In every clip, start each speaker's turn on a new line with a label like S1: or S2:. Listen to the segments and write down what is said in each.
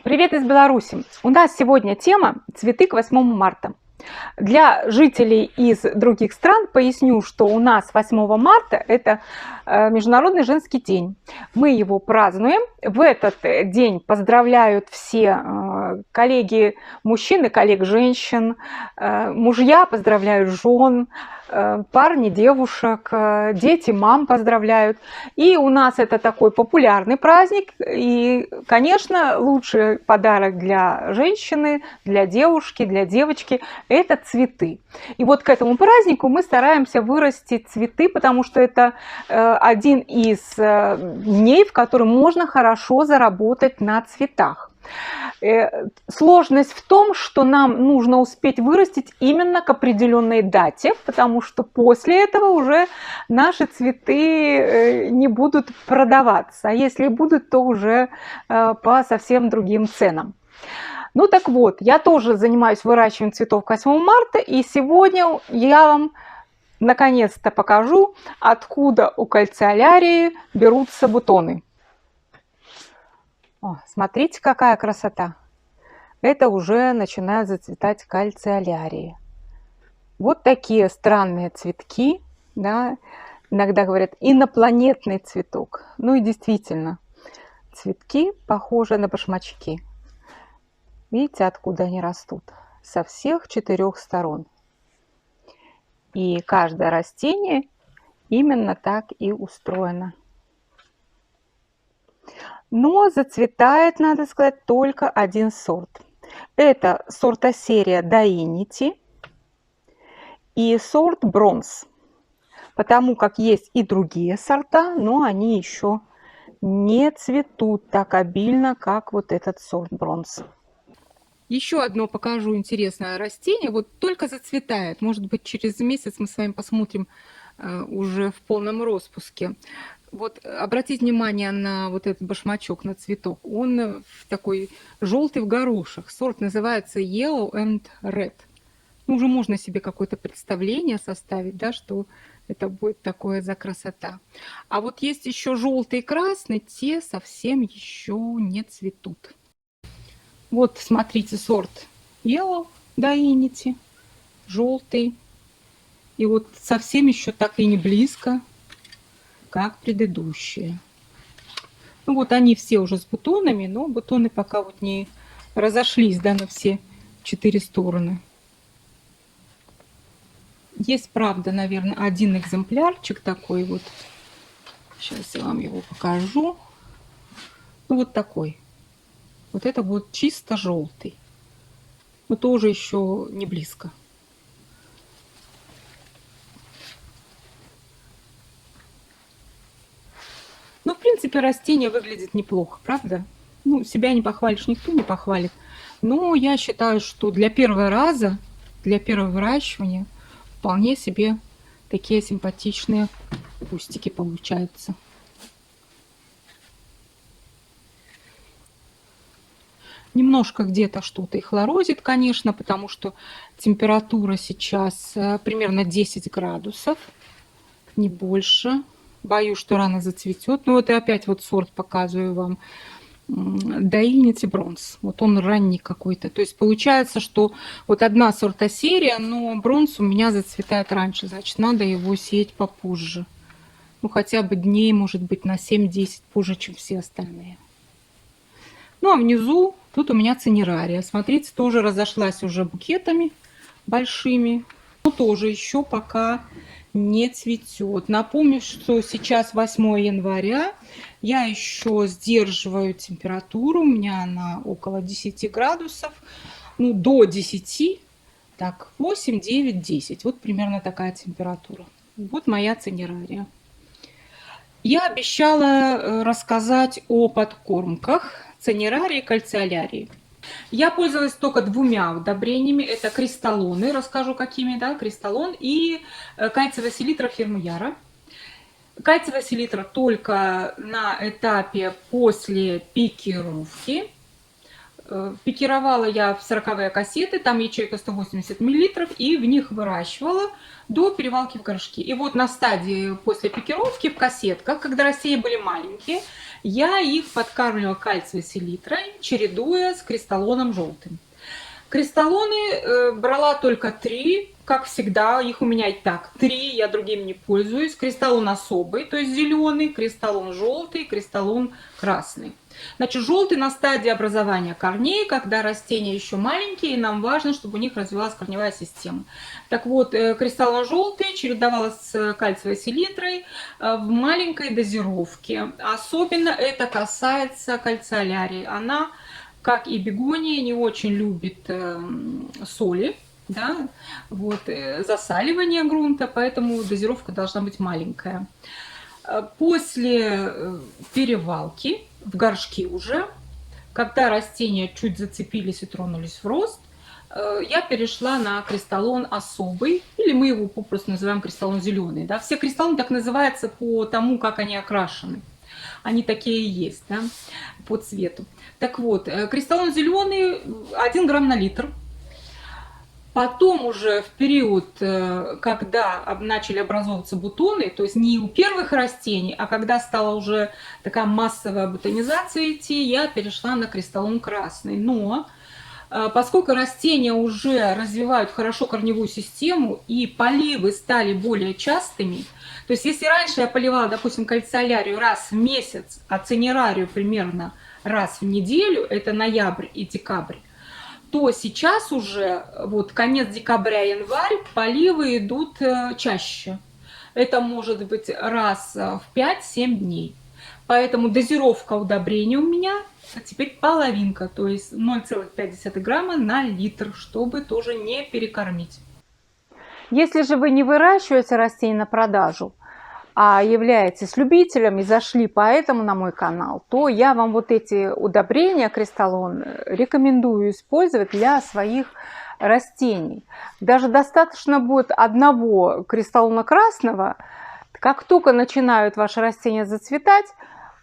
S1: Привет из Беларуси! У нас сегодня тема «Цветы к 8 марта». Для жителей из других стран поясню, что у нас 8 марта это Международный женский день. Мы его празднуем. В этот день поздравляют все коллеги мужчин и коллег женщин, мужья поздравляют жен, парни девушек, дети мам поздравляют. И у нас это такой популярный праздник. И, конечно, лучший подарок для женщины, для девушки, для девочки – это цветы. И вот к этому празднику мы стараемся вырастить цветы, потому что это один из дней, в который можно хорошо заработать на цветах. Сложность в том, что нам нужно успеть вырастить именно к определенной дате, потому что после этого уже наши цветы не будут продаваться, а если будут, то уже по совсем другим ценам. Ну так вот, я тоже занимаюсь выращиванием цветов к 8 марта, и сегодня я вам наконец-то покажу, откуда у кальциолярии берутся бутоны. О, смотрите, какая красота! Это уже начинают зацветать кальциолярии. Вот такие странные цветки, да, иногда говорят инопланетный цветок. Ну и действительно, цветки похожи на башмачки. Видите, откуда они растут? Со всех 4 сторон. И каждое растение именно так и устроено. Но зацветает, надо сказать, только один сорт. Это сортосерия Dainity и сорт Бронз. Потому как есть и другие сорта, но они еще не цветут так обильно, как вот этот сорт Бронз. Еще одно покажу интересное растение. Вот только зацветает. Может быть, через месяц мы с вами посмотрим уже в полном распуске. Вот обратите внимание на вот этот башмачок, на цветок. Он такой желтый в горошек. Сорт называется Yellow and Red. Ну, уже можно себе какое-то представление составить, да, что это будет такое за красота. А вот есть еще желтый и красный, те совсем еще не цветут. Вот, смотрите, сорт Yellow Dainity, желтый. И вот совсем еще так и не близко, как предыдущие. Ну вот они все уже с бутонами, но бутоны пока вот не разошлись, да, на все 4 стороны. Есть, правда, наверное, один экземплярчик такой вот. Сейчас я вам его покажу. Ну вот такой. Вот это вот чисто желтый. Но тоже еще не близко. Ну, в принципе, растение выглядит неплохо, правда? Ну, себя не похвалишь, никто не похвалит. Но я считаю, что для первого раза, для первого выращивания, вполне себе такие симпатичные кустики получаются. Немножко где-то что-то их хлорозит, конечно, потому что температура сейчас примерно 10 градусов, не больше. Боюсь, что рано зацветет. Ну вот и опять вот сорт показываю вам. Dainity Bronze. Вот он ранний какой-то. То есть получается, что вот одна сортосерия, но бронз у меня зацветает раньше. Значит, надо его сеять попозже. Ну хотя бы дней, может быть, на 7-10 позже, чем все остальные. Ну а внизу тут у меня цинерария. Смотрите, тоже разошлась уже букетами большими. Но тоже еще пока не цветет. Напомню, что сейчас 8 января. Я еще сдерживаю температуру. У меня она около 10 градусов. Ну, до 10. Так, 8, 9, 10. Вот примерно такая температура. Вот моя цинерария. Я обещала рассказать о подкормках цинерарии и кальциолярии. Я пользовалась только 2 удобрениями. Это кристаллоны, расскажу какими, да, кристаллон и кальциевая селитра фирмы Яра. Кальциевая селитра только на этапе после пикировки. Пикировала я в 40-е кассеты, там ячейка 180 мл, и в них выращивала до перевалки в горшки. И вот на стадии после пикировки в кассетках, когда растения были маленькие, я их подкармливала кальциевой селитрой, чередуя с кристаллоном желтым. Кристаллоны брала только 3, как всегда, их у меня и так 3, я другим не пользуюсь. Кристаллон особый, то есть зеленый, кристаллон желтый, кристаллон красный. Значит, желтый на стадии образования корней, когда растения еще маленькие, и нам важно, чтобы у них развивалась корневая система. Так вот, кристаллон желтый чередовалась с кальциевой селитрой в маленькой дозировке. Особенно это касается кальциолярии. Она, как и бегония, не очень любит соли, да, вот, засаливание грунта, поэтому дозировка должна быть маленькая. После перевалки в горшки уже, когда растения чуть зацепились и тронулись в рост, я перешла на кристаллон особый, или мы его попросту называем кристаллон зеленый. Да? Все кристаллоны так называются по тому, как они окрашены. Они такие и есть, да, по цвету. Так вот, кристаллон зеленый 1 грамм на литр. Потом уже в период, когда начали образовываться бутоны, то есть не у первых растений, а когда стала уже такая массовая бутонизация идти, я перешла на кристаллон красный. Но поскольку растения уже развивают хорошо корневую систему и поливы стали более частыми, то есть если раньше я поливала, допустим, кальциолярию раз в месяц, а цинерарию примерно раз в неделю, это ноябрь и декабрь, то сейчас уже, вот конец декабря-январь, поливы идут чаще. Это может быть раз в 5-7 дней. Поэтому дозировка удобрения у меня теперь половинка, то есть 0,5 грамма на литр, чтобы тоже не перекормить.
S2: Если же вы не выращиваете растения на продажу, а являетесь любителем и зашли поэтому на мой канал, то я вам вот эти удобрения кристаллон рекомендую использовать для своих растений. Даже достаточно будет одного кристаллона красного. Как только начинают ваши растения зацветать,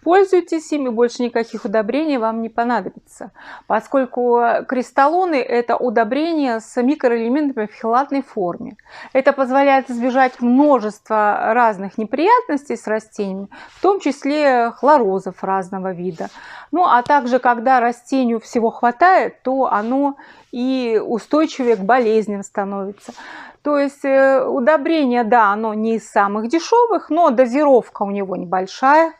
S2: пользуйтесь ими, больше никаких удобрений вам не понадобится, поскольку кристаллоны – это удобрения с микроэлементами в хелатной форме. Это позволяет избежать множества разных неприятностей с растениями, в том числе хлорозов разного вида. Ну а также, когда растению всего хватает, то оно и устойчивее к болезням становится. То есть удобрение, да, оно не из самых дешевых, но дозировка у него небольшая.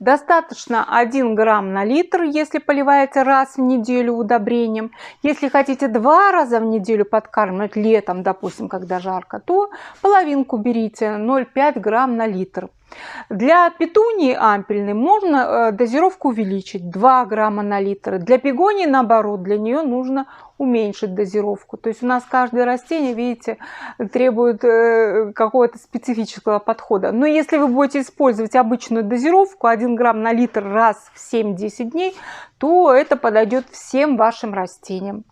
S2: Достаточно 1 грамм на литр, если поливаете раз в неделю удобрением. Если хотите 2 раза в неделю подкармливать летом, допустим, когда жарко, то половинку берите, 0,5 грамм на литр. Для петунии ампельной можно дозировку увеличить, 2 грамма на литр. Для бегонии, наоборот, для нее нужно уменьшить дозировку. То есть у нас каждое растение, видите, требует какого-то специфического подхода. Но если вы будете использовать обычную дозировку, 1 грамм на литр раз в 7-10 дней, то это подойдет всем вашим растениям.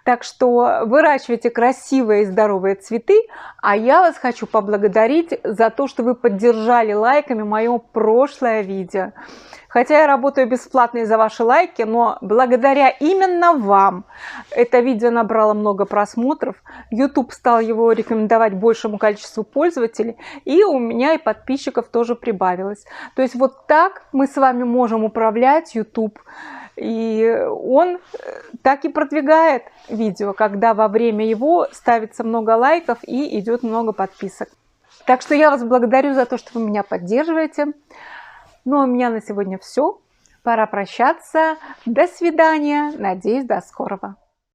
S2: Так что выращивайте красивые и здоровые цветы, а я вас хочу поблагодарить за то, что вы поддержали лайками мое прошлое видео. Хотя я работаю бесплатно за ваши лайки, но благодаря именно вам это видео набрало много просмотров, YouTube стал его рекомендовать большему количеству пользователей, и у меня и подписчиков тоже прибавилось. То есть вот так мы с вами можем управлять YouTube. И он так и продвигает видео, когда во время его ставится много лайков и идет много подписок. Так что я вас благодарю за то, что вы меня поддерживаете. Ну а у меня на сегодня все. Пора прощаться. До свидания. Надеюсь, до скорого.